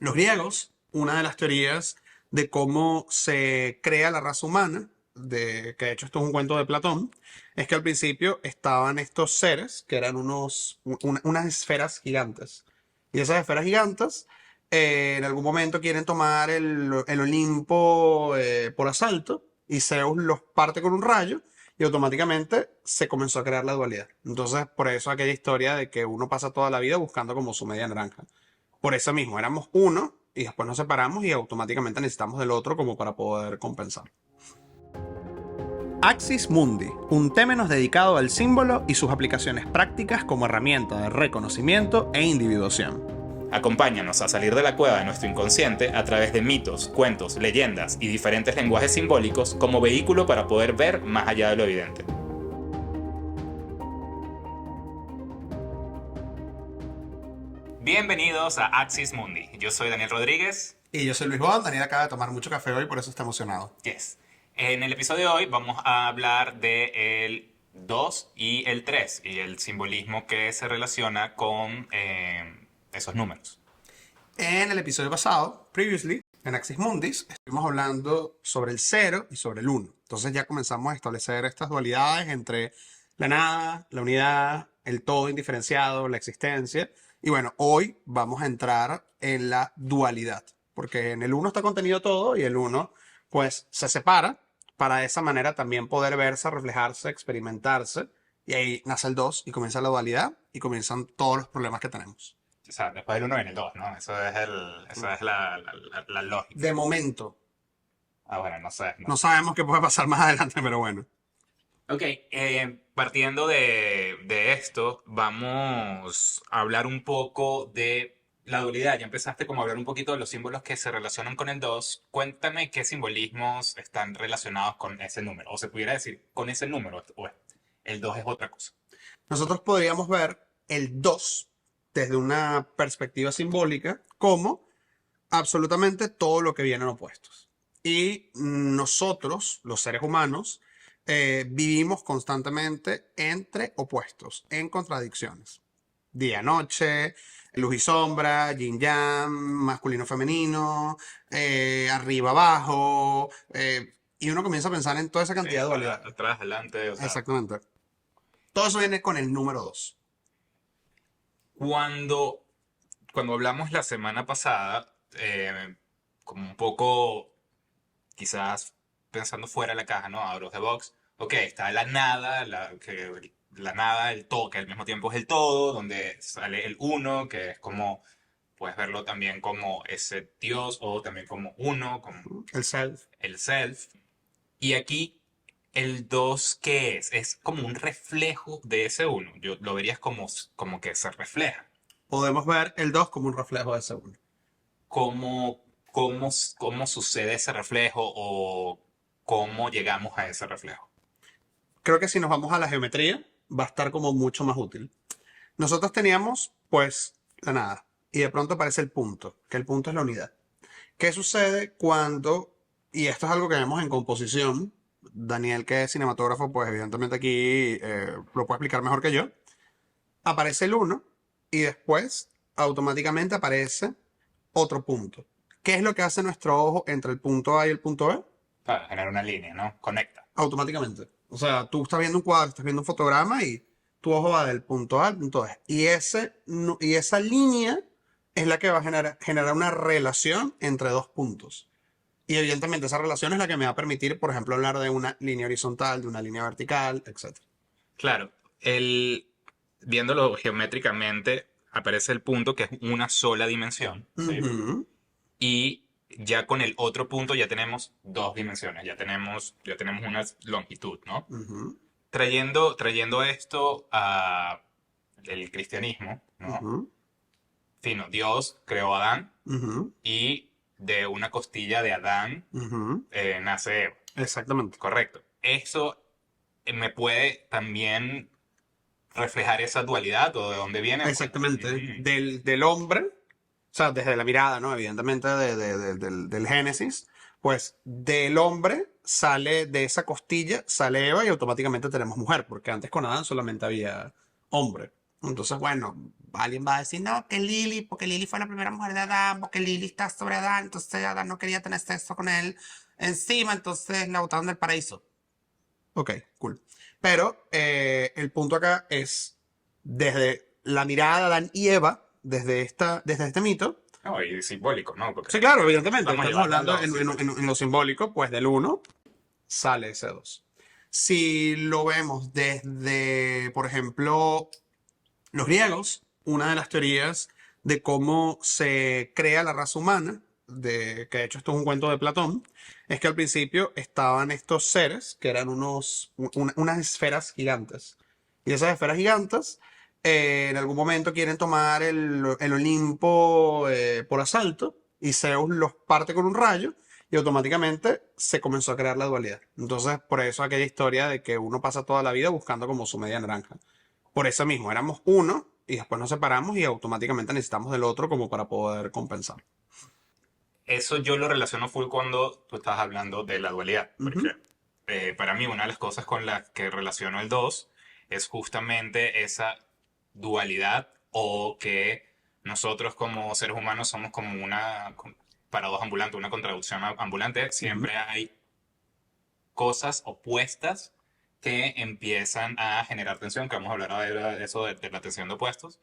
Los griegos, una de las teorías de cómo se crea la raza humana, que de hecho esto es un cuento de Platón, es que al principio estaban estos seres que eran unas esferas gigantes. Y esas esferas gigantes en algún momento quieren tomar el Olimpo por asalto y Zeus los parte con un rayo y automáticamente se comenzó a crear la dualidad. Entonces, por eso aquella historia de que uno pasa toda la vida buscando como su media naranja. Por eso mismo, éramos uno y después nos separamos y automáticamente necesitamos del otro como para poder compensar. Axis Mundi, un temenos dedicado al símbolo y sus aplicaciones prácticas como herramienta de reconocimiento e individuación. Acompáñanos a salir de la cueva de nuestro inconsciente a través de mitos, cuentos, leyendas y diferentes lenguajes simbólicos como vehículo para poder ver más allá de lo evidente. Bienvenidos a Axis Mundi. Yo soy Daniel Rodríguez. Y yo soy Luis Bond. Daniel acaba de tomar mucho café hoy, por eso está emocionado. Yes. En el episodio de hoy vamos a hablar del 2 y el 3 y el simbolismo que se relaciona con esos números. En el episodio pasado, previously, en Axis Mundis, estuvimos hablando sobre el 0 y sobre el 1. Entonces ya comenzamos a establecer estas dualidades entre la nada, la unidad, el todo indiferenciado, la existencia. Y bueno, hoy vamos a entrar en la dualidad, porque en el 1 está contenido todo y el 1 pues se separa para de esa manera también poder verse, reflejarse, experimentarse. Y ahí nace el 2 y comienza la dualidad y comienzan todos los problemas que tenemos. O sea, después del 1 viene el 2, ¿no? Esa es la lógica. De momento, Ah, bueno, no sé. no sabemos qué puede pasar más adelante, pero bueno. Ok, partiendo de esto, vamos a hablar un poco de la dualidad. Ya empezaste como a hablar un poquito de los símbolos que se relacionan con el 2. Cuéntame qué simbolismos están relacionados con ese número. O se pudiera decir con ese número, o el 2 es otra cosa. Nosotros podríamos ver el 2 desde una perspectiva simbólica como absolutamente todo lo que vienen opuestos. Y nosotros, los seres humanos, vivimos constantemente entre opuestos, en contradicciones. Día-noche, luz y sombra, yin-yang, masculino-femenino, arriba-abajo. Y uno comienza a pensar en toda esa cantidad de dualidad. Atrás, adelante, o sea. Exactamente. Todo eso viene con el número 2. Cuando, cuando hablamos la semana pasada, como un poco quizás pensando fuera de la caja, ¿no? Out of the box. Ok, está la nada, la nada, el todo, que al mismo tiempo es el todo, donde sale el uno, que es como, puedes verlo también como ese Dios, o también como uno, como El self. el self. Y aquí, el 2 ¿qué es? Es como un reflejo de ese uno. Yo lo verías como que se refleja. Podemos ver el 2 como un reflejo de ese 1. ¿Cómo sucede ese reflejo o cómo llegamos a ese reflejo? Creo que si nos vamos a la geometría, va a estar como mucho más útil. Nosotros teníamos, pues, la nada. Y de pronto aparece el punto, que el punto es la unidad. ¿Qué sucede cuando, y esto es algo que vemos en composición, Daniel, que es cinematógrafo, pues evidentemente aquí lo puede explicar mejor que yo, aparece el uno y después automáticamente aparece otro punto. ¿Qué es lo que hace nuestro ojo entre el punto A y el punto B? Para generar una línea, ¿no? Conecta. Automáticamente. O sea, tú estás viendo un cuadro, estás viendo un fotograma y tu ojo va del punto A al punto B. Y esa línea es la que va a generar una relación entre dos puntos. Y evidentemente esa relación es la que me va a permitir, por ejemplo, hablar de una línea horizontal, de una línea vertical, etc. Claro, viéndolo geométricamente, aparece el punto que es una sola dimensión, ¿sí? Ujú. Y ya con el otro punto ya tenemos dos dimensiones, ya tenemos una longitud, ¿no? Ujú. Trayendo esto a el cristianismo, ¿no? Ujú. Fino, Dios creó a Adán Ujú. y de una costilla de Adán Ujú. nace Eva. Exactamente. Correcto. Eso me puede también reflejar esa dualidad o de dónde viene. Exactamente. Mm. Del hombre, o sea, desde la mirada, ¿no? Evidentemente del Génesis, pues del hombre sale, de esa costilla sale Eva y automáticamente tenemos mujer, porque antes con Adán solamente había hombre. Entonces, bueno, alguien va a decir, no, que Lili, porque Lili fue la primera mujer de Adán, porque Lili está sobre Adán, entonces Adán no quería tener sexo con él encima, entonces la botaron del paraíso. Ok, cool. Pero el punto acá es, desde la mirada de Adán y Eva, desde este mito, No, y simbólico, ¿no? sí, Porque claro, evidentemente, estamos estamos llevando a hablando los... en lo simbólico, pues del uno sale ese 2. Si lo vemos desde, por ejemplo, los griegos, una de las teorías de cómo se crea la raza humana, que de hecho esto es un cuento de Platón, es que al principio estaban estos seres que eran unas esferas gigantes. Y esas esferas gigantes en algún momento quieren tomar el Olimpo por asalto y Zeus los parte con un rayo y automáticamente se comenzó a crear la dualidad. Entonces, por eso aquella historia de que uno pasa toda la vida buscando como su media naranja. Por eso mismo, éramos uno y después nos separamos y automáticamente necesitamos del otro como para poder compensar. Eso yo lo relaciono full cuando tú estás hablando de la dualidad, Ujú, porque para mí una de las cosas con las que relaciono el 2 es justamente esa dualidad o que nosotros como seres humanos somos como una paradoja ambulante, una contradicción ambulante. ujú. Siempre hay cosas opuestas que empiezan a generar tensión, que vamos a hablar ahora de eso, de la tensión de opuestos,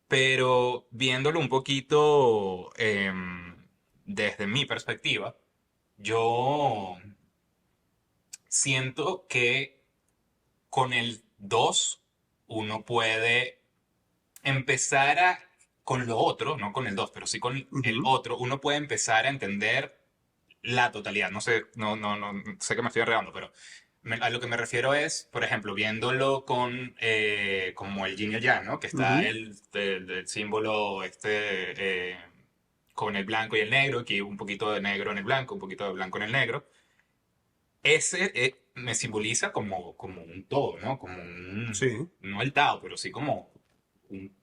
pero viéndolo un poquito desde mi perspectiva, yo siento que con el 2 uno puede empezar con lo otro, no con el 2 pero sí con el Ujú, otro, uno puede empezar a entender la totalidad. No sé, no sé que me estoy enredando, pero a lo que me refiero es, por ejemplo, viéndolo con como el yin y el yang, ¿no? Que está ujú. el símbolo con el blanco y el negro, aquí un poquito de negro en el blanco, un poquito de blanco en el negro. Ese me simboliza como un todo, ¿no? Como un, Sí, no el Tao, pero sí como un-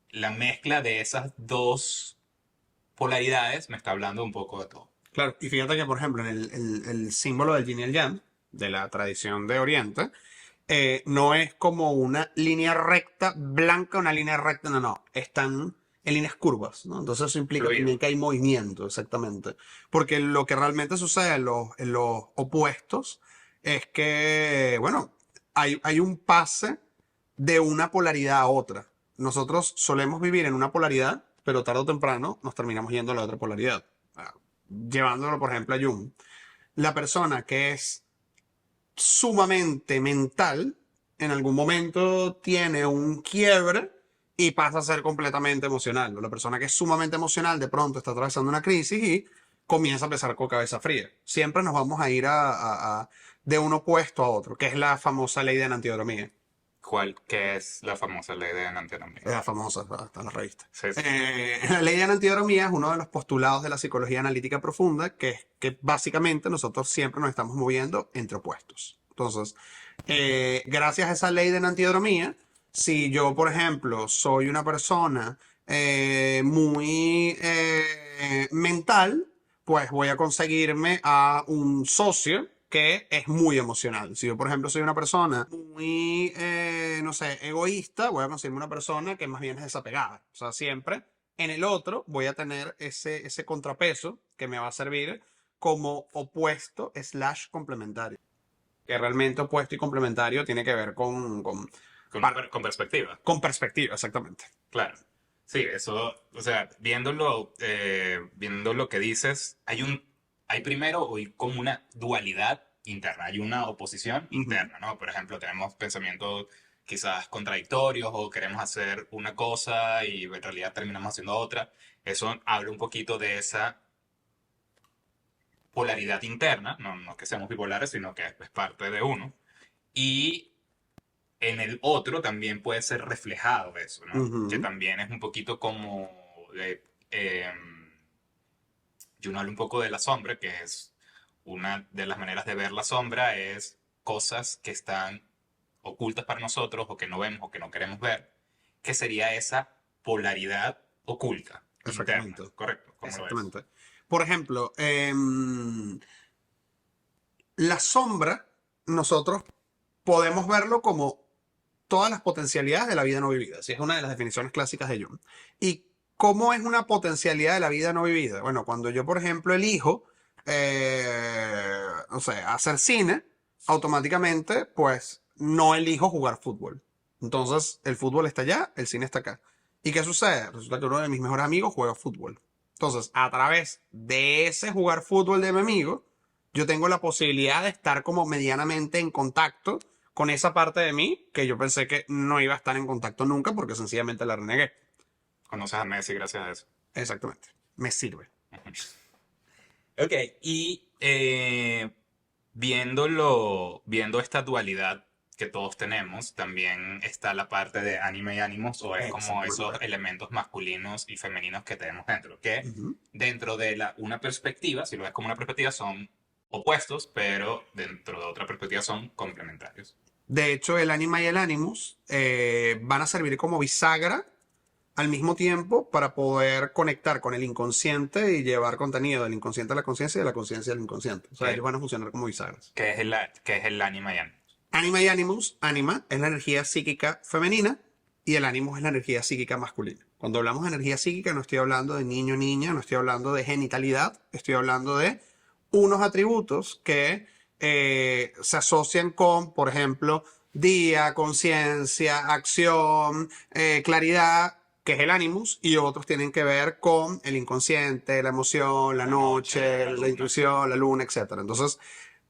la mezcla de esas dos polaridades me está hablando un poco de todo. claro. Y fíjate que, por ejemplo, en el símbolo del yin y el yang, de la tradición de Oriente, no es como una línea recta, blanca, una línea recta, no, no. Están en líneas curvas, ¿no? Entonces eso implica también Fluido. que hay movimiento, exactamente. Porque lo que realmente sucede en los opuestos es que, bueno, hay un pase de una polaridad a otra. Nosotros solemos vivir en una polaridad, pero tarde o temprano nos terminamos yendo a la otra polaridad. Ah, llevándolo, por ejemplo, a Jung. La persona que es sumamente mental, en algún momento tiene un quiebre y pasa a ser completamente emocional. La persona que es sumamente emocional de pronto está atravesando una crisis y comienza a empezar con cabeza fría. Siempre nos vamos a ir de un opuesto a otro, que es la famosa ley de enantiodromía. ¿Cuál? Que es la famosa ley de enantiomía. Es la famosa, está en la revista. Sí, sí. La ley de enantiodromía es uno de los postulados de la psicología analítica profunda, que es que básicamente nosotros siempre nos estamos moviendo entre opuestos. Entonces, gracias a esa ley de enantiodromía, si yo, por ejemplo, soy una persona muy mental, pues voy a conseguirme a un socio que es muy emocional. Si yo, por ejemplo, soy una persona muy, no sé, egoísta, voy a conseguirme una persona que más bien es desapegada. O sea, siempre en el otro voy a tener ese contrapeso que me va a servir como opuesto slash complementario. Que realmente opuesto y complementario tiene que ver Con perspectiva. con perspectiva, exactamente. Claro. Sí, eso, o sea, viendo lo que dices, hay primero hoy como una dualidad interna, hay una oposición Ujú. interna, ¿no? Por ejemplo, tenemos pensamientos quizás contradictorios o queremos hacer una cosa y en realidad terminamos haciendo otra. Eso habla un poquito de esa polaridad interna, no que seamos bipolares, sino que es parte de uno. Y en el otro también puede ser reflejado eso, ¿no? Que Ujú. también es un poquito como de, yo no hablo un poco de la sombra, que es una de las maneras de ver la sombra, es cosas que están ocultas para nosotros o que no vemos o que no queremos ver, que sería esa polaridad oculta, interna, Exactamente. ¿correcto? ¿Cómo lo ves? Exactamente. Por ejemplo, la sombra, nosotros podemos verlo como todas las potencialidades de la vida no vivida. Así es una de las definiciones clásicas de Jung. ¿Y cómo es una potencialidad de la vida no vivida? Bueno, cuando yo, por ejemplo, elijo, no sé, hacer cine, automáticamente, pues, no elijo jugar fútbol. Entonces, el fútbol está allá, el cine está acá. ¿Y qué sucede? Resulta que uno de mis mejores amigos juega fútbol. Entonces, a través de ese jugar fútbol de mi amigo, yo tengo la posibilidad de estar como medianamente en contacto con esa parte de mí que yo pensé que no iba a estar en contacto nunca porque sencillamente la renegué. Conoces a Messi gracias a eso. Exactamente. Me sirve. Ok, y viendo esta dualidad que todos tenemos, también está la parte de anime y ánimos, o es como esos Exactamente. elementos masculinos y femeninos que tenemos dentro, que Ujú. dentro de una perspectiva, si lo ves como una perspectiva, son opuestos, pero dentro de otra perspectiva son complementarios. De hecho, el anima y el animus van a servir como bisagra al mismo tiempo para poder conectar con el inconsciente y llevar contenido del inconsciente a la conciencia y de la conciencia al inconsciente. O sea, ellos ¿Qué, van a funcionar como bisagras. qué es el anime y ánimos? Anima y animus, anima es la energía psíquica femenina y el animus es la energía psíquica masculina. Cuando hablamos de energía psíquica no estoy hablando de niño niña, no estoy hablando de genitalidad, estoy hablando de unos atributos que se asocian con, por ejemplo, día, conciencia, acción, claridad, que es el animus, y otros tienen que ver con el inconsciente, la emoción, la La noche, noche, la la luna. intuición, la luna, etcétera. Entonces,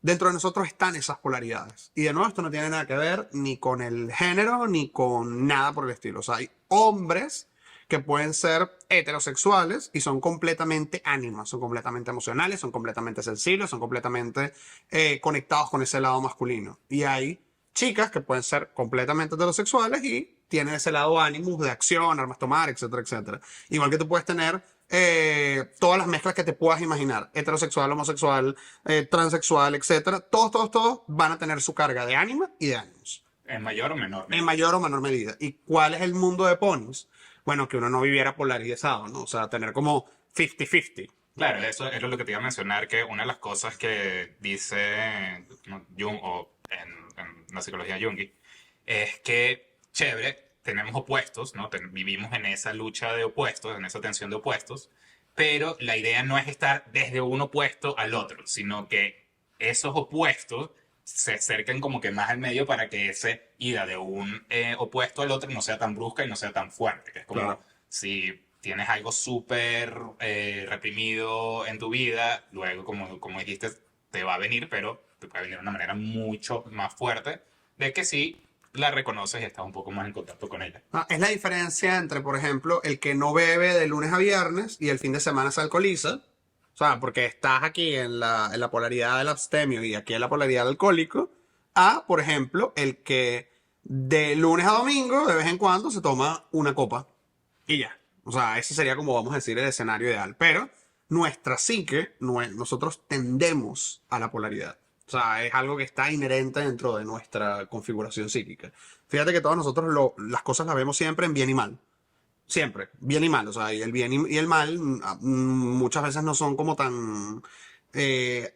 dentro de nosotros están esas polaridades. Y de nuevo, esto no tiene nada que ver ni con el género ni con nada por el estilo. O sea, hay hombres que pueden ser heterosexuales y son completamente ánimas, son completamente emocionales, son completamente sensibles, son completamente conectados con ese lado masculino. Y hay chicas que pueden ser completamente heterosexuales y tienen ese lado animus de acción, armas tomar, etcétera, etcétera. Igual que tú puedes tener todas las mezclas que te puedas imaginar, heterosexual, homosexual, transexual, etcétera, todos van a tener su carga de ánima y de ánimos, En mayor o menor en medida. mayor o menor medida. ¿Y cuál es el mundo de ponis? Bueno, que uno no viviera polarizado, ¿no? O sea, tener como 50-50. Claro, eso es lo que te iba a mencionar, que una de las cosas que dice ¿no? Jung, o en la psicología Jungi, es que, chévere, tenemos opuestos, ¿no? Vivimos en esa lucha de opuestos, en esa tensión de opuestos, pero la idea no es estar desde un opuesto al otro, sino que esos opuestos se acerquen como que más al medio para que esa ida de un opuesto al otro no sea tan brusca y no sea tan fuerte, que es como Claro. si tienes algo súper reprimido en tu vida, luego, como dijiste, te va a venir, pero te puede venir de una manera mucho más fuerte de que si la reconoces y estás un poco más en contacto con ella. Ah, es la diferencia entre, por ejemplo, el que no bebe de lunes a viernes y el fin de semana se alcoholiza. O sea, porque estás aquí en la polaridad del abstemio y aquí en la polaridad del alcohólico. A, por ejemplo, el que de lunes a domingo, de vez en cuando, se toma una copa. Y ya. O sea, ese sería como vamos a decir el escenario ideal. Pero nuestra psique, nosotros tendemos a la polaridad. O sea, es algo que está inherente dentro de nuestra configuración psíquica. Fíjate que todos nosotros las cosas las vemos siempre en bien y mal. Siempre, bien y mal. O sea, y el bien y el mal muchas veces no son como tan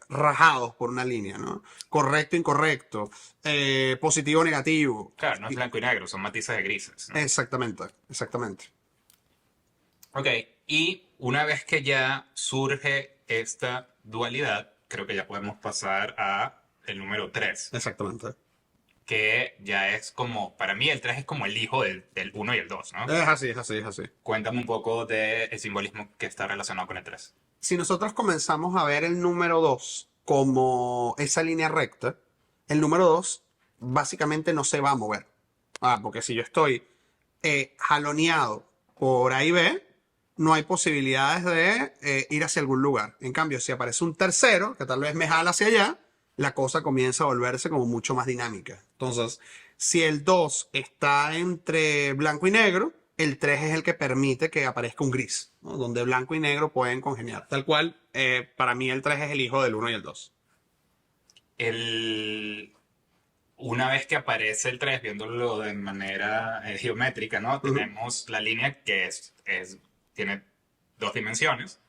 rajados por una línea, ¿no? Correcto, incorrecto, positivo, negativo. Claro, no es blanco y negro, son matices de grises, ¿no? Exactamente, exactamente. Ok, y una vez que ya surge esta dualidad, creo que ya podemos pasar a el número 3, Exactamente. que ya es como, para mí el 3 es como el hijo del uno y el 2, ¿no? Es así, es así, es así. Cuéntame un poco del simbolismo que está relacionado con el 3. Si nosotros comenzamos a ver el número 2 como esa línea recta, el número 2 básicamente no se va a mover. Ah, porque si yo estoy jaloneado por A y B, no hay posibilidades de ir hacia algún lugar. En cambio, si aparece un tercero, que tal vez me jala hacia allá, la cosa comienza a volverse como mucho más dinámica. Entonces, si el 2 está entre blanco y negro, el 3 es el que permite que aparezca un gris, ¿no? Donde blanco y negro pueden congeniar. Tal cual, para mí el 3 es el hijo del uno y el 2. El, una vez que aparece el 3 viéndolo de manera geométrica, ¿no? Ujú. Tenemos la línea que tiene dos dimensiones.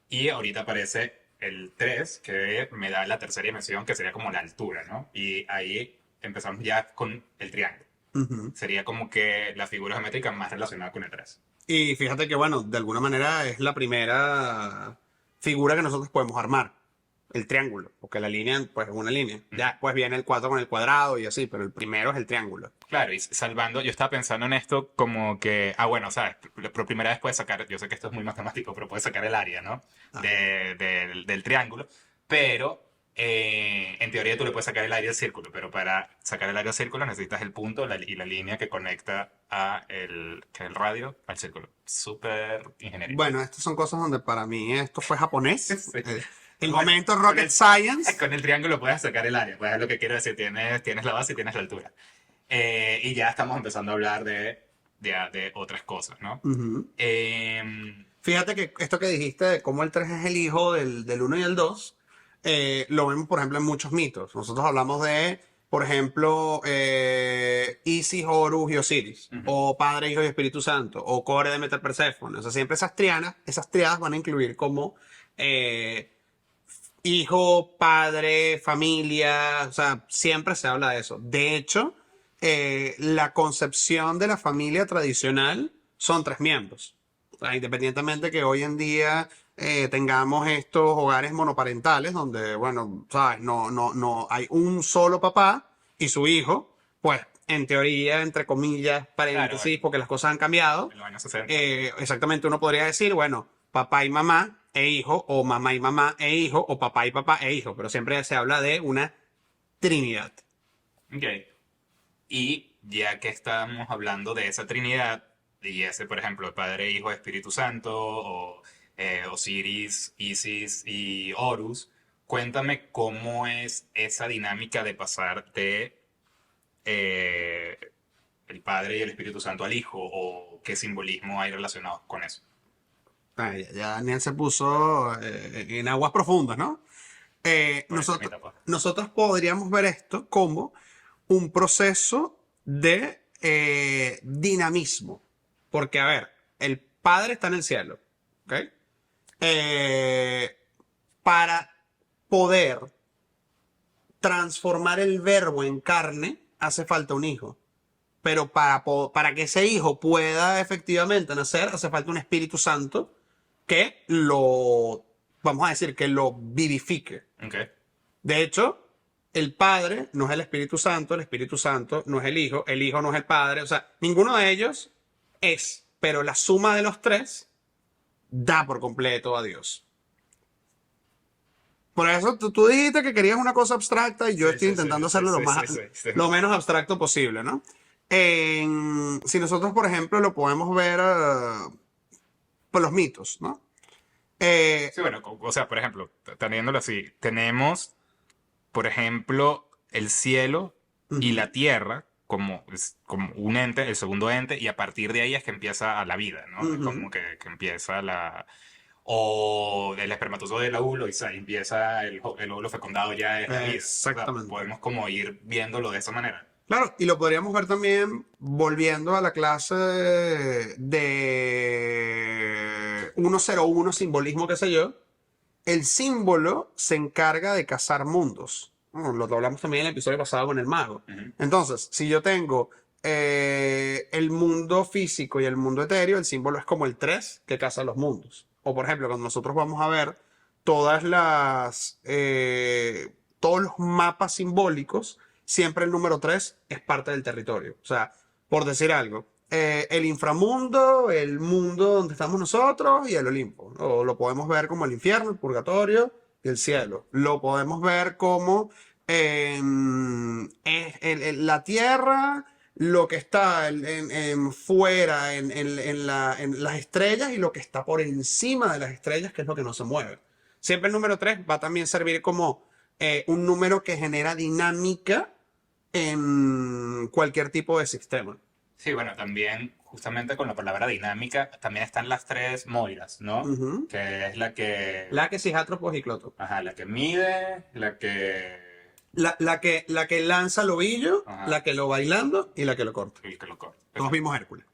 Y ahorita aparece el 3 que me da la tercera dimensión, que sería como la altura, ¿no? Y ahí empezamos ya con el triángulo. Ujú. Sería como que la figura geométrica más relacionada con el 3. Y fíjate que, bueno, de alguna manera es la primera figura que nosotros podemos armar. El triángulo, porque la línea, pues es una línea. Ya después viene el 4 con el cuadrado y así, pero el primero es el triángulo. Claro, y salvando, yo estaba pensando en esto como que, bueno, sabes, por primera vez puedes sacar, yo sé que esto es muy matemático, pero puedes sacar el área, ¿no? Ajá. Del triángulo, pero en teoría tú le puedes sacar el área del círculo, pero para sacar el área del círculo necesitas el punto y la línea que conecta que es el radio al círculo. Súper ingeniería. Bueno, estas son cosas donde para mí esto fue japonés. Sí. El Bueno, momento con rocket science. con el triángulo puedes sacar el área, pues es lo que quiero decir, tienes la base y tienes la altura. Y ya estamos empezando a hablar de otras cosas, ¿no? Ujú. Eh, Fíjate que esto que dijiste de cómo el 3 es el hijo del uno y el 2 lo vemos, por ejemplo, en muchos mitos. Nosotros hablamos de, por ejemplo, Isis, Horus y Osiris, Ujú. o Padre, Hijo y Espíritu Santo, o Core, Demeter, Perséfone. O sea, siempre esas triadas van a incluir como eh, hijo, padre, familia, o sea, siempre se habla de eso. De hecho, la concepción de la familia tradicional son tres miembros. O sea, independientemente que hoy en día tengamos estos hogares monoparentales donde, bueno, sabes, no hay un solo papá y su hijo, pues en teoría, entre comillas, claro, paréntesis, porque las cosas han cambiado, en los años 60. exactamente uno podría decir, bueno, papá y mamá e hijo, o mamá y mamá e hijo, o papá y papá e hijo, pero siempre se habla de una trinidad. Ok. Y ya que estamos hablando de esa Trinidad, y ese, por ejemplo, Padre, Hijo, Espíritu Santo, o Osiris, Isis y Horus, cuéntame cómo es esa dinámica de pasar de eh, el Padre y el Espíritu Santo al Hijo, o qué simbolismo hay relacionado con eso. Ya Daniel se puso en aguas profundas, ¿no? Por encima, pues. Nosotros podríamos ver esto como un proceso de dinamismo. Porque, a ver, el Padre está en el cielo, ¿ok? Eh, para poder transformar el verbo en carne, hace falta un hijo. Pero para que ese hijo pueda efectivamente nacer, hace falta un Espíritu Santo que lo, vamos a decir, que lo vivifique. Ok. De hecho, el Padre no es el Espíritu Santo no es el Hijo no es el Padre, o sea, ninguno de ellos es, pero la suma de los tres da por completo a Dios. Por eso tú dijiste que querías una cosa abstracta y yo Sí, estoy sí, sí, intentando sí, hacerlo sí, sí, sí, sí. lo menos abstracto posible, ¿no? Si nosotros, por ejemplo, lo podemos ver por los mitos, ¿no? Eh, Sí, bueno, o sea, por ejemplo, teniéndolo así, tenemos, por ejemplo, el cielo y Ujú. la tierra como, como un ente, el segundo ente, y a partir de ahí es que empieza la vida, ¿no? Es Ujú. como que empieza o el espermatozoide del óvulo y empieza el óvulo fecundado ya es la vida. O sea, Exactamente. podemos como ir viéndolo de esa manera. Claro, y lo podríamos ver también volviendo a la clase de 101 simbolismo, qué sé yo. El símbolo se encarga de cazar mundos. Bueno, lo que hablamos también en el episodio pasado con el mago. Ujú. Entonces, si yo tengo el mundo físico y el mundo etéreo, el símbolo es como el 3 que caza los mundos. O por ejemplo, cuando nosotros vamos a ver todos los mapas simbólicos, siempre el número 3 es parte del territorio. O sea, por decir algo, el inframundo, el mundo donde estamos nosotros y el Olimpo. O lo podemos ver como el infierno, el purgatorio y el cielo. Lo podemos ver como la tierra, lo que está fuera en las estrellas y lo que está por encima de las estrellas, que es lo que no se mueve. Siempre el número 3 va a también servir como un número que genera dinámica en cualquier tipo de sistema. Sí, bueno, también justamente con la palabra dinámica, también están las tres moiras, ¿no? Ujú. Que es la que, La que cisátropos y cloto. ajá, la que mide, la que, La que lanza el ovillo, ajá, la que lo bailando y la que lo corta. el que lo corta. Todos Exacto. vimos Hércules.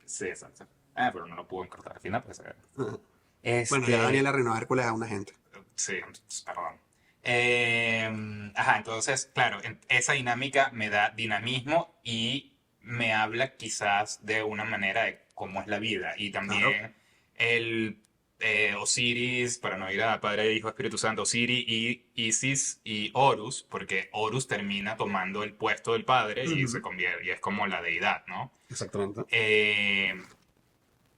Sí, exacto. Ah, pero no lo pudo cortar al final, pues. Ajá. Bueno, ya Daniel Este, arruinó a Hércules a una gente. sí, perdón. Ajá, entonces, claro, esa dinámica me da dinamismo y me habla quizás de una manera de cómo es la vida. Y Claro. también el Osiris, para no ir a Padre, Hijo, Espíritu Santo, Osiris y Isis y Horus, porque Horus termina tomando el puesto del padre y se Ujú. convierte, y es como la deidad, ¿no? Exactamente. Eh,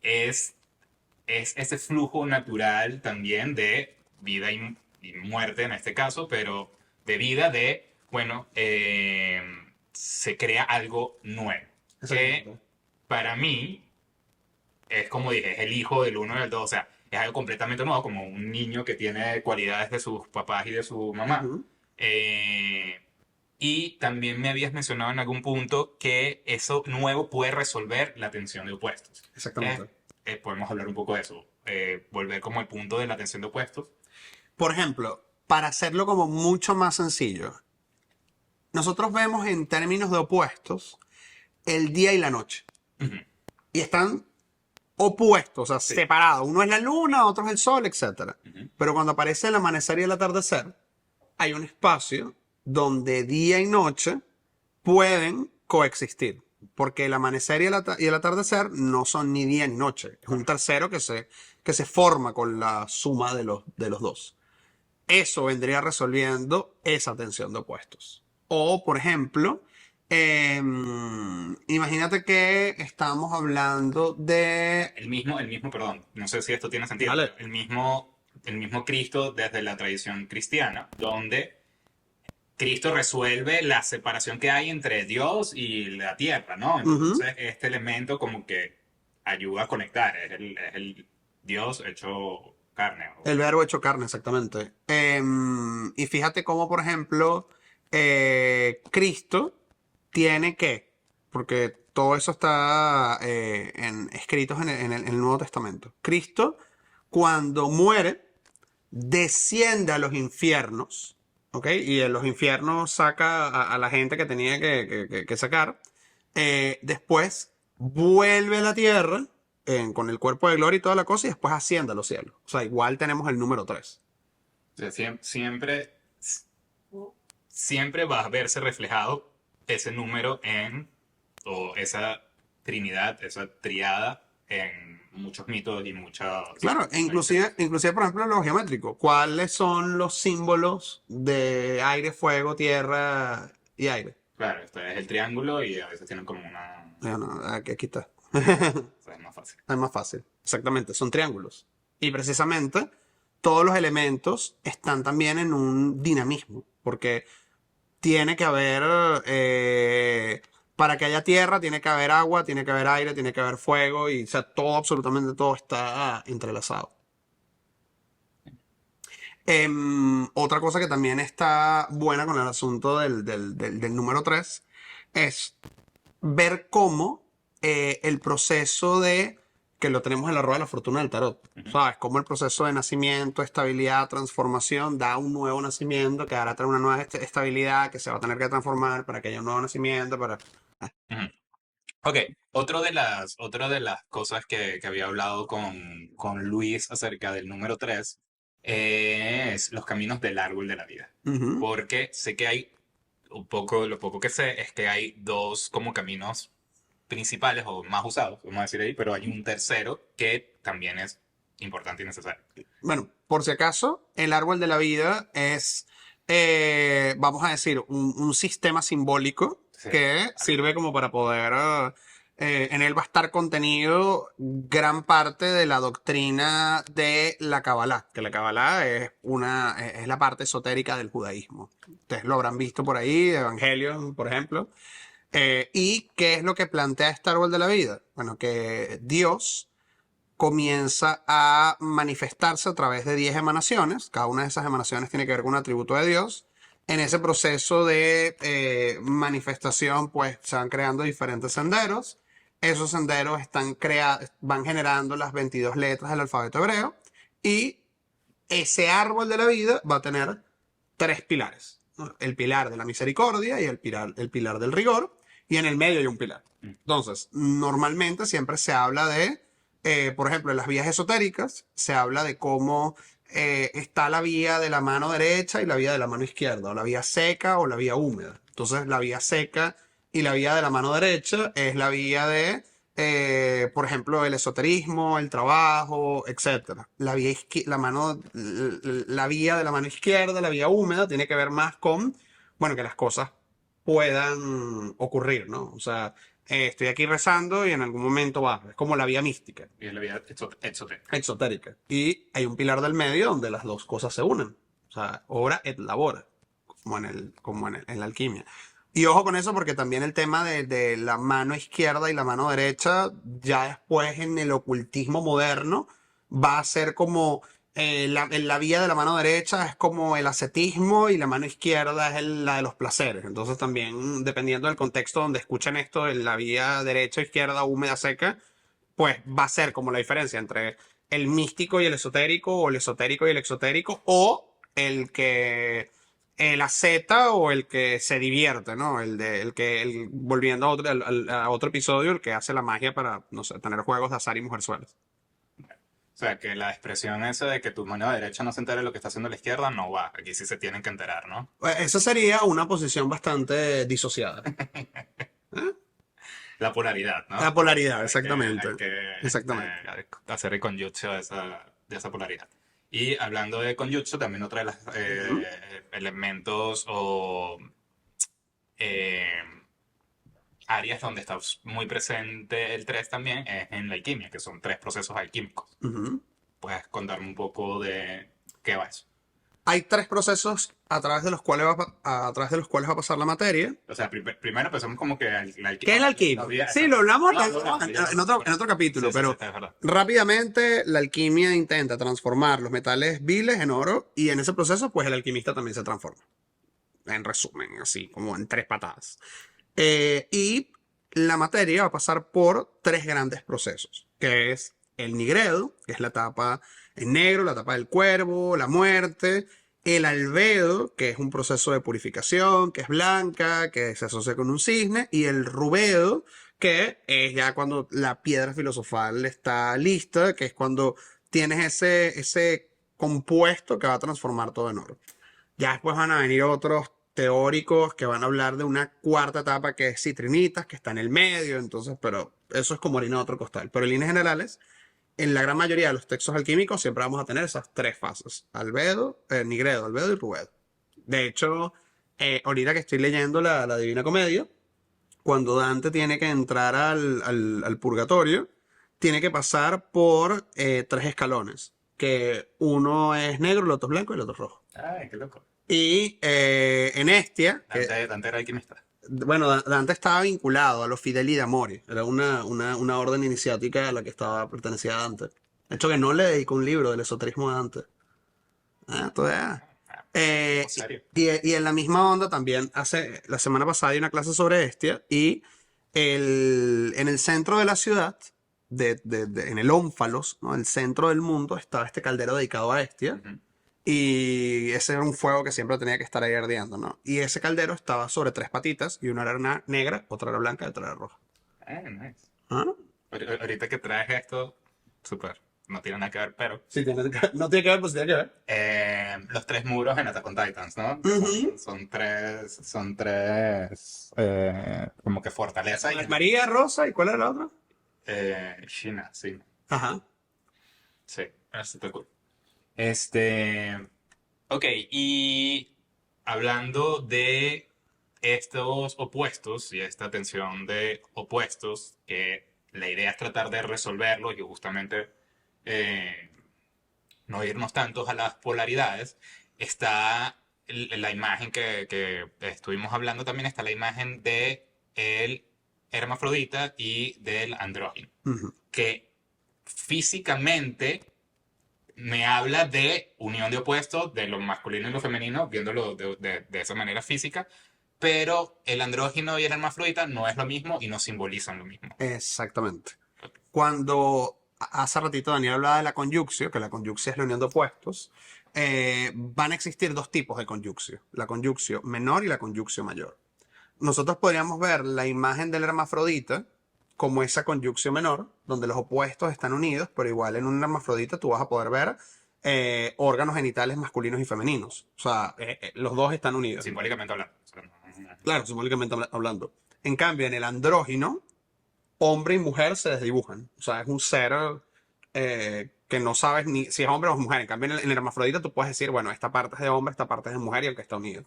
es, es ese flujo natural también de vida y muerte en este caso, pero de vida de, bueno, se crea algo nuevo, que Exactamente. para mí es como dije, es el hijo del uno y del dos, o sea, es algo completamente nuevo, como un niño que tiene cualidades de sus papás y de su mamá. Ujú. Eh, y también me habías mencionado en algún punto que eso nuevo puede resolver la tensión de opuestos. Exactamente. Podemos hablar un poco de eso, volver como al punto de la tensión de opuestos. Por ejemplo, para hacerlo como mucho más sencillo, nosotros vemos en términos de opuestos el día y la noche. Ujú, Y están opuestos, o sea, sí. separados. Uno es la luna, otro es el sol, etcétera. Ujú, Pero cuando aparece el amanecer y el atardecer, hay un espacio donde día y noche pueden coexistir. Porque el amanecer y el atardecer no son ni día ni noche. Es un correcto. tercero que se forma con la suma de los dos. Eso vendría resolviendo esa tensión de opuestos. O, por ejemplo, imagínate que estamos hablando de... Perdón, no sé si esto tiene sentido, Vale. pero el mismo Cristo desde la tradición cristiana, donde Cristo resuelve la separación que hay entre Dios y la tierra, ¿no? Ujú. Entonces, este elemento como que ayuda a conectar, es el Dios hecho carne. El verbo hecho carne, exactamente. Y fíjate cómo, por ejemplo, Cristo tiene que, porque todo eso está escritos en el Nuevo Testamento. Cristo, cuando muere, desciende a los infiernos, ¿ok? Y en los infiernos saca a la gente que tenía que sacar. Después vuelve a la tierra con el cuerpo de gloria y toda la cosa y después asciende a los cielos. O sea, igual tenemos el número 3. O sea, siempre va a verse reflejado ese número o esa trinidad, esa triada en muchos mitos y muchas Claro, e tradiciones. inclusive, por ejemplo, lo geométrico. ¿Cuáles son los símbolos de aire, fuego, tierra y aire? Claro, esto es el triángulo y a veces tienen como una... No, aquí está. O sea, es más fácil. Es más fácil. Exactamente, son triángulos. Y precisamente todos los elementos están también en un dinamismo, porque tiene que haber, para que haya tierra, tiene que haber agua, tiene que haber aire, tiene que haber fuego, y o sea, todo, absolutamente todo está entrelazado. Otra cosa que también está buena con el asunto del número 3 es ver cómo el proceso de, que lo tenemos en la rueda de la fortuna del tarot, Ujú. ¿sabes? Cómo el proceso de nacimiento, estabilidad, transformación da un nuevo nacimiento que ahora trae una nueva estabilidad que se va a tener que transformar para que haya un nuevo nacimiento, para... Ujú. Ok, otra de las cosas que había hablado con Luis acerca del número 3 es los caminos del árbol de la vida. Ujú, Porque sé que hay, lo poco que sé es que hay dos como caminos principales o más usados, vamos a decir ahí, pero hay un tercero que también es importante y necesario. bueno, por si acaso, el árbol de la vida es, vamos a decir, un sistema simbólico Sí, que algo. sirve como para poder, en él va a estar contenido gran parte de la doctrina de la Kabbalah, que la Kabbalah es la parte esotérica del judaísmo. Ustedes lo habrán visto por ahí, Evangelios, por ejemplo. ¿Y qué es lo que plantea este árbol de la vida? Bueno, que Dios comienza a manifestarse a través de 10 emanaciones. Cada una de esas emanaciones tiene que ver con un atributo de Dios. En ese proceso de manifestación, pues se van creando diferentes senderos. Esos senderos van generando las 22 letras del alfabeto hebreo. Y ese árbol de la vida va a tener tres pilares, ¿no? El pilar de la misericordia y el pilar del rigor, y en el medio hay un pilar. Mm, Entonces, normalmente siempre se habla de, por ejemplo, en las vías esotéricas, se habla de cómo está la vía de la mano derecha y la vía de la mano izquierda, o la vía seca o la vía húmeda. Entonces, la vía seca y la vía de la mano derecha es la vía de, por ejemplo, el esoterismo, el trabajo, etcétera. La vía de la mano izquierda, la vía húmeda, tiene que ver más con, bueno, que las cosas puedan ocurrir, ¿no? O sea, estoy aquí rezando y en algún momento va. Es como la vía mística, Y es la vida exotérica. exotérica. Y hay un pilar del medio donde las dos cosas se unen. O sea, obra et labora, en la alquimia. Y ojo con eso porque también el tema de la mano izquierda y la mano derecha, ya después en el ocultismo moderno, va a ser como en la vía de la mano derecha es como el ascetismo y la mano izquierda es la de los placeres. Entonces también, dependiendo del contexto donde escuchen esto, en la vía derecha, izquierda, húmeda, seca, pues va a ser como la diferencia entre el místico y el esotérico, o el esotérico y el exotérico, o el asceta o el que se divierte, ¿no? Volviendo a otro episodio, el que hace la magia para, no sé, tener juegos de azar y mujerzuelas. O sea, que la expresión esa de que tu mano derecha no se entere de lo que está haciendo la izquierda no va. Aquí sí se tienen que enterar, ¿no? Esa sería una posición bastante disociada. ¿Eh? La polaridad, La ¿no? polaridad, Hay exactamente. que Exactamente. hacer el conjunto de esa polaridad. Y hablando de conjunto, también otra de los Ujú, elementos o eh, áreas donde está muy presente el 3 también es en la alquimia, que son 3 procesos alquímicos. ujú. ¿Puedes contarme un poco de qué va eso? Hay tres procesos a través de los cuales a través de los cuales va a pasar la materia. O sea, primero empezamos como que la ¿Qué es la alquimia? Sí, lo hablamos en otro capítulo, Sí, sí, sí, pero es verdad. rápidamente la alquimia intenta transformar los metales viles en oro y en ese proceso pues el alquimista también se transforma. En resumen, así como en tres patadas. Y la materia va a pasar por tres grandes procesos, que es el nigredo, que es la etapa en negro, la etapa del cuervo, la muerte, el albedo, que es un proceso de purificación, que es blanca, que se asocia con un cisne, y el rubedo, que es ya cuando la piedra filosofal está lista, que es cuando tienes ese compuesto que va a transformar todo en oro. Ya después van a venir otros teóricos que van a hablar de una cuarta etapa que es citrinitas, que está en el medio, entonces, pero eso es como harina de otro costal. Pero en líneas generales, en la gran mayoría de los textos alquímicos siempre vamos a tener esas tres fases: albedo, nigredo, albedo y rubedo. De hecho, ahorita que estoy leyendo la Divina Comedia, cuando Dante tiene que entrar al purgatorio, tiene que pasar por tres escalones, que uno es negro, el otro es blanco y el otro es rojo. Ay, qué loco. Y en Estia, Dante era alquimista. bueno, Dante estaba vinculado a los Fideli d'Amore, era una orden iniciática a la que pertenecía Dante. De hecho, que no le dedicó un libro del esoterismo de Dante. Ah, todavía. Ah, Eh, ¿en serio? y en la misma onda también, la semana pasada hay una clase sobre Estia y en el centro de la ciudad, en el Ónfalos, ¿no? El centro del mundo, estaba este caldero dedicado a Estia. Ujú. Y ese era un fuego que siempre tenía que estar ahí ardiendo, ¿no? Y ese caldero estaba sobre tres patitas y una era negra, otra era blanca y otra era roja. Ah, nice. ¿Ah? Ahorita que traes esto, súper. No tiene nada que ver, pero Sí, no tiene que ver, pues tiene que ver. los 3 muros en Attack on Titans, ¿no? Que Ujú. son tres, como que fortaleza y María, Rosa, ¿y cuál era la otra? China, sí, Ajá. sí, eso está cool. Este, ok, y hablando de estos opuestos y esta tensión de opuestos, que la idea es tratar de resolverlos y justamente eh, no irnos tantos a las polaridades, está la imagen que estuvimos hablando también, está la imagen de el hermafrodita y del andrógino, Ujú. que físicamente me habla de unión de opuestos, de lo masculino y lo femenino, viéndolo de esa manera física, pero el andrógino y el hermafrodita no es lo mismo y no simbolizan lo mismo. Exactamente. Cuando hace ratito Daniel hablaba de la conyuxio, que la conyuxio es la unión de opuestos, van a existir dos tipos de conyuxio: la conyuxio menor y la conyuxio mayor. Nosotros podríamos ver la imagen del hermafrodita como esa conyuxio menor, donde los opuestos están unidos, pero igual en un hermafrodita tú vas a poder ver órganos genitales masculinos y femeninos. O sea, los dos están unidos. Simbólicamente hablando. O sea, Claro, simbólicamente hablando. En cambio, en el andrógino, hombre y mujer se desdibujan. O sea, es un ser que no sabes ni si es hombre o mujer. En cambio, en el hermafrodita tú puedes decir, bueno, esta parte es de hombre, esta parte es de mujer y el que está unido.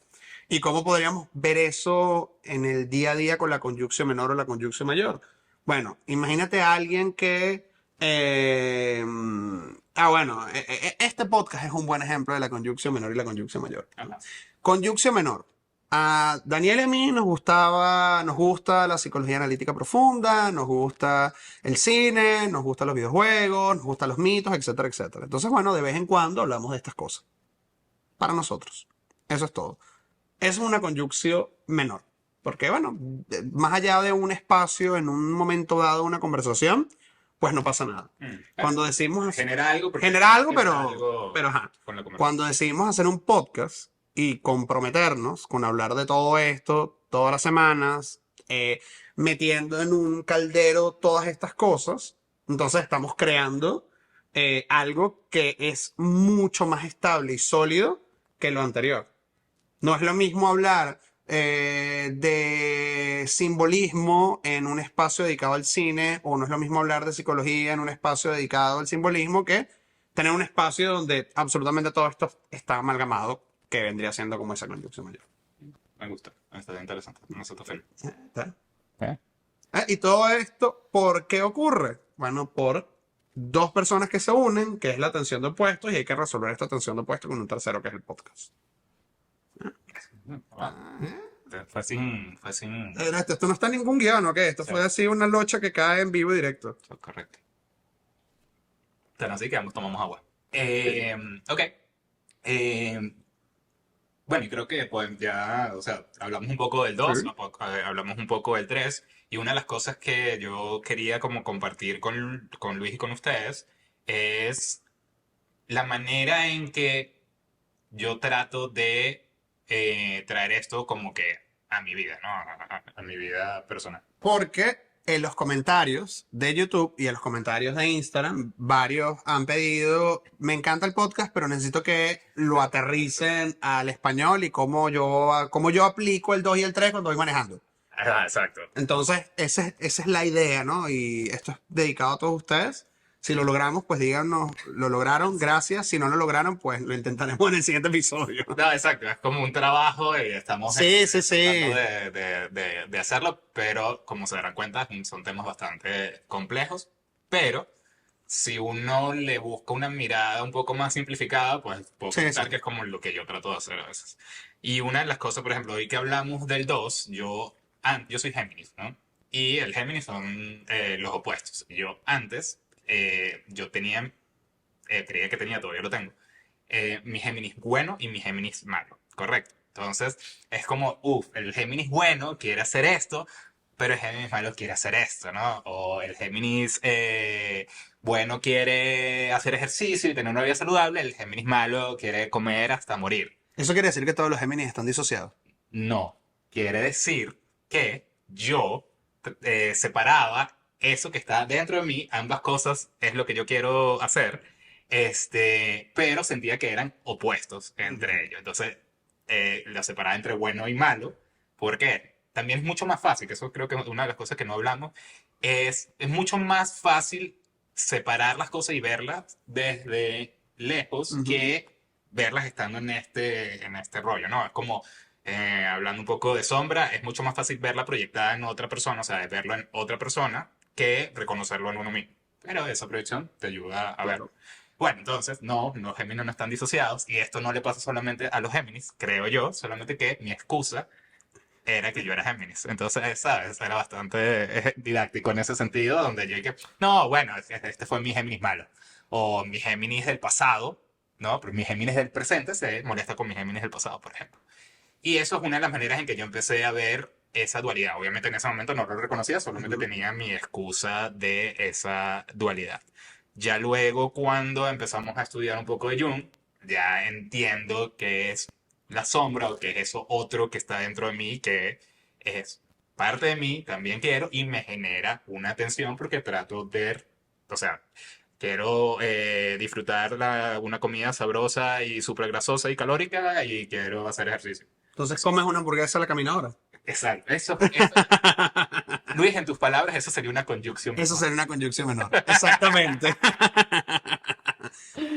¿Y cómo podríamos ver eso en el día a día con la conyuncción menor o la conyuncción mayor? Bueno, imagínate a alguien que... bueno, este podcast es un buen ejemplo de la conyuncción menor y la conyuncción mayor. Ajá. Conyuncción menor. A Daniel y a mí nos gusta la psicología analítica profunda, nos gusta el cine, nos gustan los videojuegos, nos gustan los mitos, etcétera, etcétera. Entonces, bueno, de vez en cuando hablamos de estas cosas. Para nosotros. Eso es todo. Eso es una conyuncción menor. Porque, bueno, más allá de un espacio, en un momento dado, una conversación, pues no pasa nada. Cuando decimos... Genera algo, porque Genera algo, genera algo pero ajá. con la conversación. Cuando decidimos hacer un podcast y comprometernos con hablar de todo esto todas las semanas, metiendo en un caldero todas estas cosas, entonces estamos creando algo que es mucho más estable y sólido que lo anterior. No es lo mismo hablar de simbolismo en un espacio dedicado al cine, o no es lo mismo hablar de psicología en un espacio dedicado al simbolismo, que tener un espacio donde absolutamente todo esto está amalgamado, que vendría siendo como esa conjunción mayor. Me gusta, está interesante. Nosotros feliz. ¿Está? ¿Eh? Y todo esto, ¿por qué ocurre? Bueno, por dos personas que se unen, que es la tensión de opuestos, y hay que resolver esta tensión de opuestos con un tercero, que es el podcast. Fue sin... Esto no está en ningún guión, ¿ok? Esto Sí. fue así una locha que cae en vivo y directo. Correcto. Bueno, así que tomamos agua. Ok. Bueno, y creo que pues ya, o sea, hablamos un poco del 2, Sí. hablamos un poco del 3, y una de las cosas que yo quería como compartir con Luis y con ustedes es la manera en que yo trato de traer esto como que a mi vida, ¿no? A mi vida personal. Porque en los comentarios de YouTube y en los comentarios de Instagram, varios han pedido, me encanta el podcast, pero necesito que lo aterricen al español y cómo yo aplico el 2 y el 3 cuando voy manejando. Ah, exacto. Entonces, esa es la idea, ¿no? Y esto es dedicado a todos ustedes. Si lo logramos, pues díganos, lo lograron, gracias. Si no lo lograron, pues lo intentaremos en el siguiente episodio. No, exacto, es como un trabajo y estamos Sí, sí, sí. tratando de hacerlo, pero como se darán cuenta, son temas bastante complejos, pero si uno le busca una mirada un poco más simplificada, pues puedo Sí, pensar sí. que es como lo que yo trato de hacer a veces. Y una de las cosas, por ejemplo, hoy que hablamos del 2 yo soy Géminis, ¿no? Y el Géminis son los opuestos. Yo antes, yo tenía, creía que tenía, todavía lo tengo, mi Géminis bueno y mi Géminis malo, correcto. Entonces, es como, el Géminis bueno quiere hacer esto, pero el Géminis malo quiere hacer esto, ¿no? O el Géminis bueno quiere hacer ejercicio y tener una vida saludable, el Géminis malo quiere comer hasta morir. Eso quiere decir que todos los Géminis están disociados. No, quiere decir que yo separaba eso que está dentro de mí, ambas cosas es lo que yo quiero hacer, pero sentía que eran opuestos entre ellos. Entonces, lo separaba entre bueno y malo, porque también es mucho más fácil, que eso creo que es una de las cosas que no hablamos, es mucho más fácil separar las cosas y verlas desde lejos Ujú. que verlas estando en este rollo, ¿no? Es como, hablando un poco de sombra, es mucho más fácil verla proyectada en otra persona, o sea, verlo en otra persona, que reconocerlo en uno mismo. Pero esa proyección te ayuda a verlo. Claro. Bueno, entonces, no, los Géminis no están disociados, y esto no le pasa solamente a los Géminis, creo yo, solamente que mi excusa era que yo era Géminis. Entonces, ¿sabes? Era bastante didáctico en ese sentido, donde yo dije, no, bueno, este fue mi Géminis malo. O mi Géminis del pasado, ¿no? Pero mi Géminis del presente se molesta con mi Géminis del pasado, por ejemplo. Y eso es una de las maneras en que yo empecé a ver esa dualidad. Obviamente en ese momento no lo reconocía, solamente Ujú. tenía mi excusa de esa dualidad. Ya luego, cuando empezamos a estudiar un poco de Jung, ya entiendo que es la sombra o que es eso otro que está dentro de mí, que es parte de mí, también quiero, y me genera una tensión porque trato de, o sea, quiero disfrutar una comida sabrosa y súper grasosa y calórica y quiero hacer ejercicio. Entonces comes una hamburguesa a la caminadora. Exacto. Luis, en tus palabras, eso sería una conjunción Eso menor. sería una conjunción menor. Exactamente.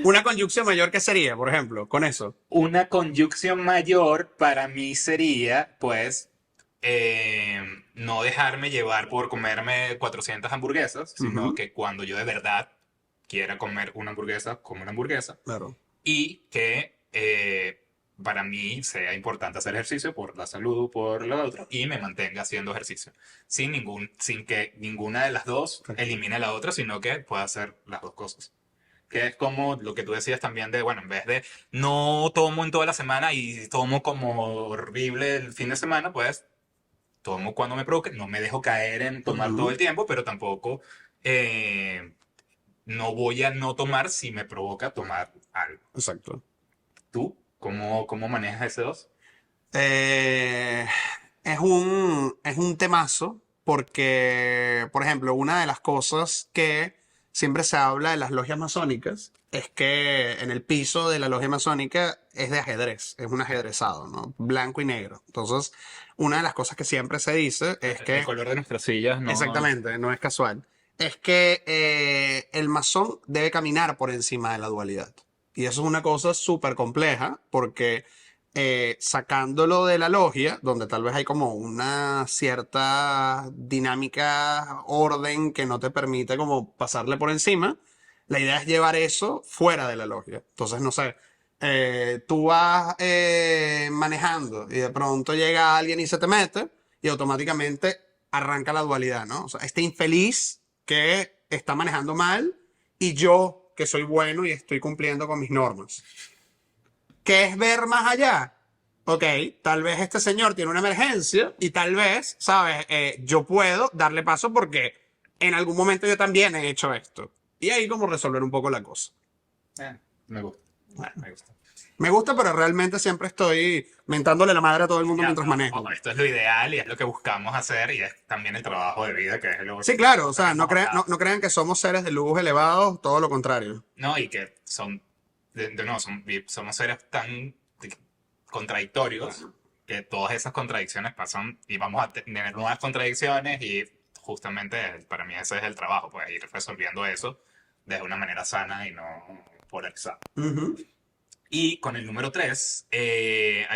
Una conjunción mayor, ¿qué sería, por ejemplo, con eso? Una conjunción mayor para mí sería, pues, no dejarme llevar por comerme 400 hamburguesas, sino Ujú, que cuando yo de verdad quiera comer una hamburguesa, como una hamburguesa, claro, y que para mí sea importante hacer ejercicio por la salud, por lo otro, y me mantenga haciendo ejercicio, sin que ninguna de las dos perfecto. elimine la otra, sino que pueda hacer las dos cosas. Que es como lo que tú decías también de, bueno, en vez de no tomo en toda la semana y tomo como horrible el fin de semana, pues tomo cuando me provoque, no me dejo caer en tomar todo el Ujú, tiempo, pero tampoco eh, no voy a no tomar si me provoca tomar algo. exacto. ¿Tú cómo manejas ese dos? Eh, es un temazo porque, por ejemplo, una de las cosas que siempre se habla de las logias masónicas es que en el piso de la logia masónica es de ajedrez, es un ajedrezado, ¿no? Blanco y negro. Entonces, una de las cosas que siempre se dice es El que, color de nuestras sillas no... exactamente, no es casual, es que el masón debe caminar por encima de la dualidad. Y eso es una cosa súper compleja porque sacándolo de la logia, donde tal vez hay como una cierta dinámica, orden que no te permite como pasarle por encima, la idea es llevar eso fuera de la logia. Entonces, no sé, tú vas manejando y de pronto llega alguien y se te mete y automáticamente arranca la dualidad, ¿no? O sea, este infeliz que está manejando mal y yo que soy bueno y estoy cumpliendo con mis normas. ¿Qué es ver más allá? Ok, tal vez este señor tiene una emergencia y tal vez, ¿sabes? Yo puedo darle paso porque en algún momento yo también he hecho esto. Y ahí como resolver un poco la cosa. me gusta, Bueno, me gusta. me gusta, pero realmente siempre estoy mentándole la madre a todo el mundo Ya, mientras no, manejo. ojo, esto es lo ideal y es lo que buscamos hacer y es también el trabajo de vida, que es Sí, claro, o lo que sea, no, hemos hablado. no crean que somos seres de lujos elevados, todo lo contrario. No, y que son, de nuevo, somos seres tan contradictorios Claro. que todas esas contradicciones pasan y vamos a tener nuevas contradicciones y justamente para mí ese es el trabajo, pues ir resolviendo eso de una manera sana y no polarizada. Ujú. Y con el número 3 hay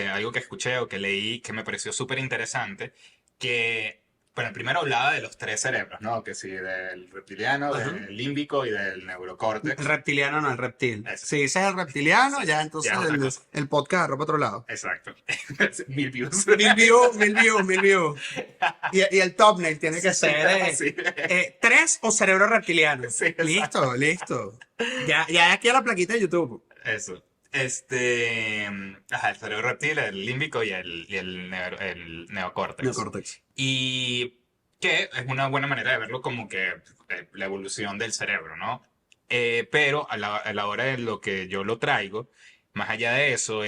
algo que escuché o que leí que me pareció súper interesante, que, bueno, primero hablaba de los tres cerebros, ¿no? Que sí, del reptiliano, Ajá. del límbico y del El neurocórtex. reptiliano no, el reptil. Eso, Si dices el reptiliano, ya ya entonces es otra cosa. el podcast arropa otro lado. Exacto. 1000 views. 1000 views, 1000 views, 1000 views. Y el thumbnail tiene que Sí, ser sí, tres o cerebro reptiliano. sí, exacto. Listo, listo. Ya aquí a la plaquita de YouTube. Eso. El cerebro reptil, el límbico y el neocórtex. Neocórtex. Y que es una buena manera de verlo como que la evolución del cerebro, ¿no? Pero a la hora de lo que yo lo traigo, más allá de eso,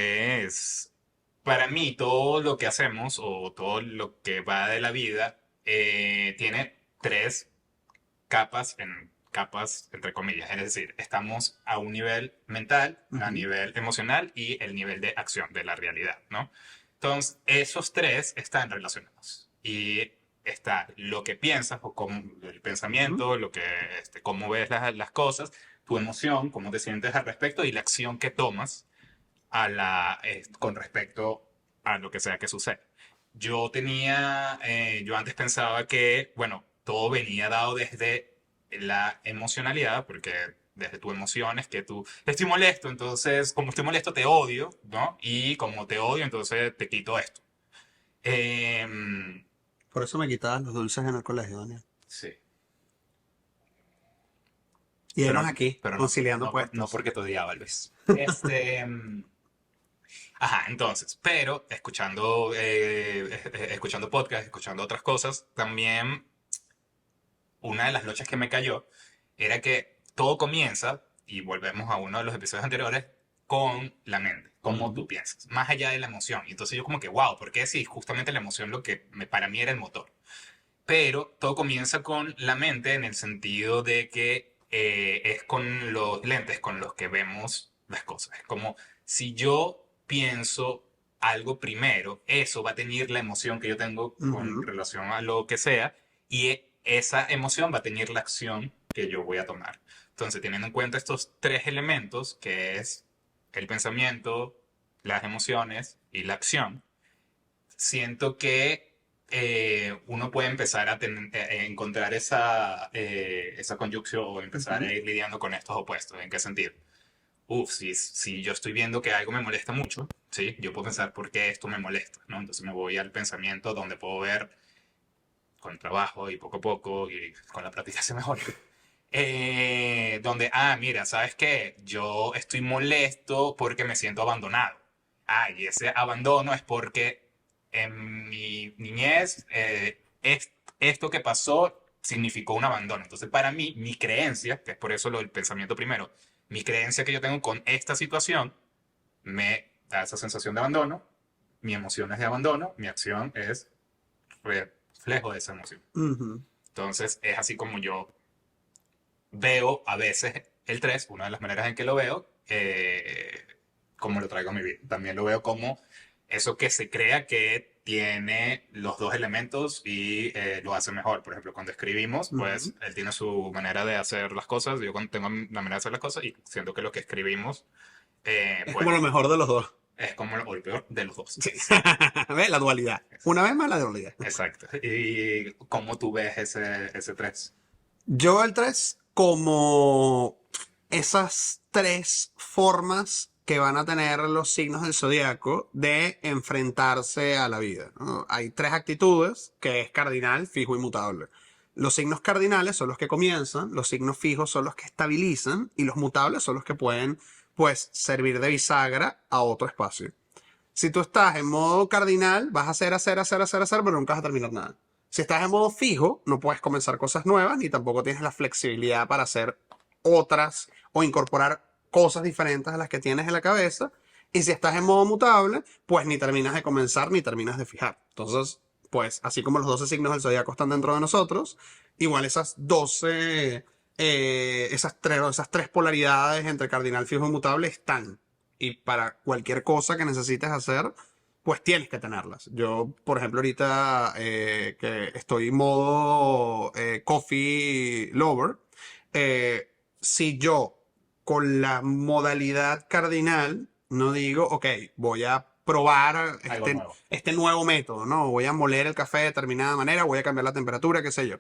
para mí todo lo que hacemos o todo lo que va de la vida tiene tres capas entre comillas. Es decir, estamos a un nivel mental, a Ujú. nivel emocional y el nivel de acción de la realidad, ¿no? Entonces, esos tres están relacionados. Y está lo que piensas o el Ujú. pensamiento, cómo ves las cosas, tu emoción, cómo te sientes al respecto y la acción que tomas con respecto a lo que sea que suceda. Yo antes pensaba que, bueno, todo venía dado desde la emocionalidad, porque desde tu emoción es que tú estoy molesto, entonces como estoy molesto te odio, ¿no? Y como te odio, entonces te quito esto. Em, Por eso me quitabas los dulces en el colegio, Daniel. sí, Y pero, hemos aquí, pero no, conciliando no puestos. porque te odiaba, Luis. Ajá, entonces, pero escuchando podcast, escuchando otras cosas, también una de las lochas que me cayó era que todo comienza, y volvemos a uno de los episodios anteriores, con la mente, cómo Ujú. tú piensas, más allá de la emoción. Y entonces yo como que, wow, ¿por qué sí? Justamente la emoción para mí era el motor. Pero todo comienza con la mente en el sentido de que es con los lentes con los que vemos las cosas. Es como si yo pienso algo primero, eso va a tener la emoción que yo tengo con Ujú, relación a lo que sea, y esa emoción va a tener la acción que yo voy a tomar. Entonces, teniendo en cuenta estos tres elementos, que es el pensamiento, las emociones y la acción, siento que uno puede empezar a encontrar esa conjunción o empezar ujú, a ir lidiando con estos opuestos. ¿En qué sentido? Uf, si yo estoy viendo que algo me molesta mucho, ¿sí? Yo puedo pensar por qué esto me molesta, ¿no? Entonces me voy al pensamiento donde puedo ver con el trabajo y poco a poco y con la práctica se mejora. Donde, mira, ¿sabes qué? Yo estoy molesto porque me siento abandonado. Y ese abandono es porque en mi niñez esto que pasó significó un abandono. Entonces, para mí, mi creencia, que es por eso lo del pensamiento primero, mi creencia que yo tengo con esta situación me da esa sensación de abandono, mi emoción es de abandono, mi acción es reflejo de esa emoción. ujú. Entonces, es así como yo veo a veces el 3 una de las maneras en que lo veo, como lo traigo a mi vida. También lo veo como eso que se crea que tiene los dos elementos y lo hace mejor. Por ejemplo, cuando escribimos, Ujú. pues él tiene su manera de hacer las cosas, yo tengo la manera de hacer las cosas y siento que lo que escribimos, Es como pues lo mejor de los dos. es como el peor de los dos. Sí. Sí, ¿Ves? La dualidad. Una vez más la dualidad. exacto. ¿Y cómo tú ves ese 3? Yo veo el 3 como esas tres formas que van a tener los signos del zodiaco de enfrentarse a la vida, ¿no? Hay tres actitudes, que es cardinal, fijo y mutable. Los signos cardinales son los que comienzan, los signos fijos son los que estabilizan y los mutables son los que pueden, pues, servir de bisagra a otro espacio. Si tú estás en modo cardinal, vas a hacer, pero nunca vas a terminar nada. Si estás en modo fijo, no puedes comenzar cosas nuevas, ni tampoco tienes la flexibilidad para hacer otras o incorporar cosas diferentes a las que tienes en la cabeza. Y si estás en modo mutable, pues ni terminas de comenzar ni terminas de fijar. Entonces, pues así como los 12 signos del zodiaco están dentro de nosotros, igual esas 12, esas tres polaridades entre cardinal, fijo y mutable están, y para cualquier cosa que necesites hacer, pues tienes que tenerlas. Yo, por ejemplo, ahorita que estoy en modo coffee lover, si yo con la modalidad cardinal no digo, ok, voy a probar Algo este, nuevo. este nuevo método, ¿no? Voy a moler el café de determinada manera, voy a cambiar la temperatura, qué sé yo.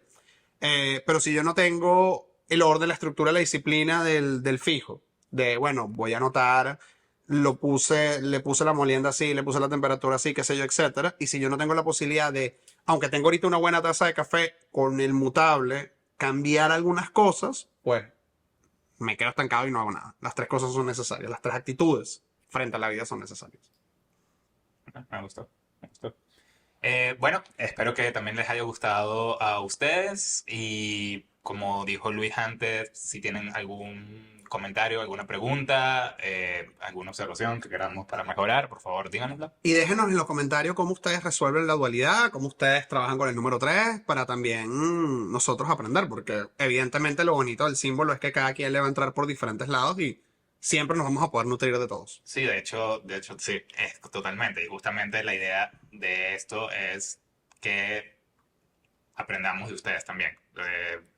Pero si yo no tengo el orden, la estructura, la disciplina del fijo, de, bueno, voy a anotar, le puse la molienda así, le puse la temperatura así, qué sé yo, etcétera. Y si yo no tengo la posibilidad de, aunque tengo ahorita una buena taza de café, con el mutable, cambiar algunas cosas, pues me quedo estancado y no hago nada. Las tres cosas son necesarias, las tres actitudes frente a la vida son necesarias. Me gustó. Me gustó. Bueno, espero que también les haya gustado a ustedes y como dijo Luis antes, si tienen algún comentario, alguna pregunta, alguna observación que queramos para mejorar, por favor díganosla. Y déjenos en los comentarios cómo ustedes resuelven la dualidad, cómo ustedes trabajan con el número 3 para también nosotros aprender, porque evidentemente lo bonito del símbolo es que cada quien le va a entrar por diferentes lados y siempre nos vamos a poder nutrir de todos. Sí, de hecho sí, es totalmente. Y justamente la idea de esto es que aprendamos de ustedes también.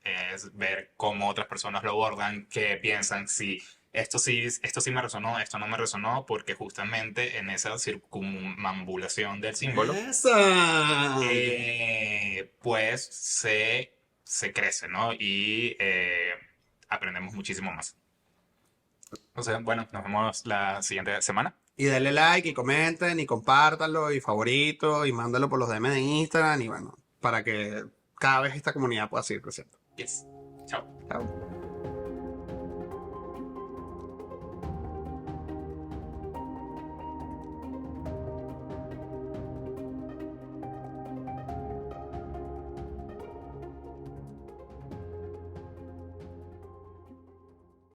Es ver cómo otras personas lo abordan, qué piensan, si esto sí me resonó, esto no me resonó, porque justamente en esa circunambulación del símbolo, ¡Esa! pues se crece, ¿no? Y aprendemos muchísimo más. Entonces, bueno, nos vemos la siguiente semana. Y denle like y comenten y compártanlo y favorito y mándalo por los DM de Instagram y bueno, para que cada vez esta comunidad pueda seguir creciendo. Yes. Chao. Chao.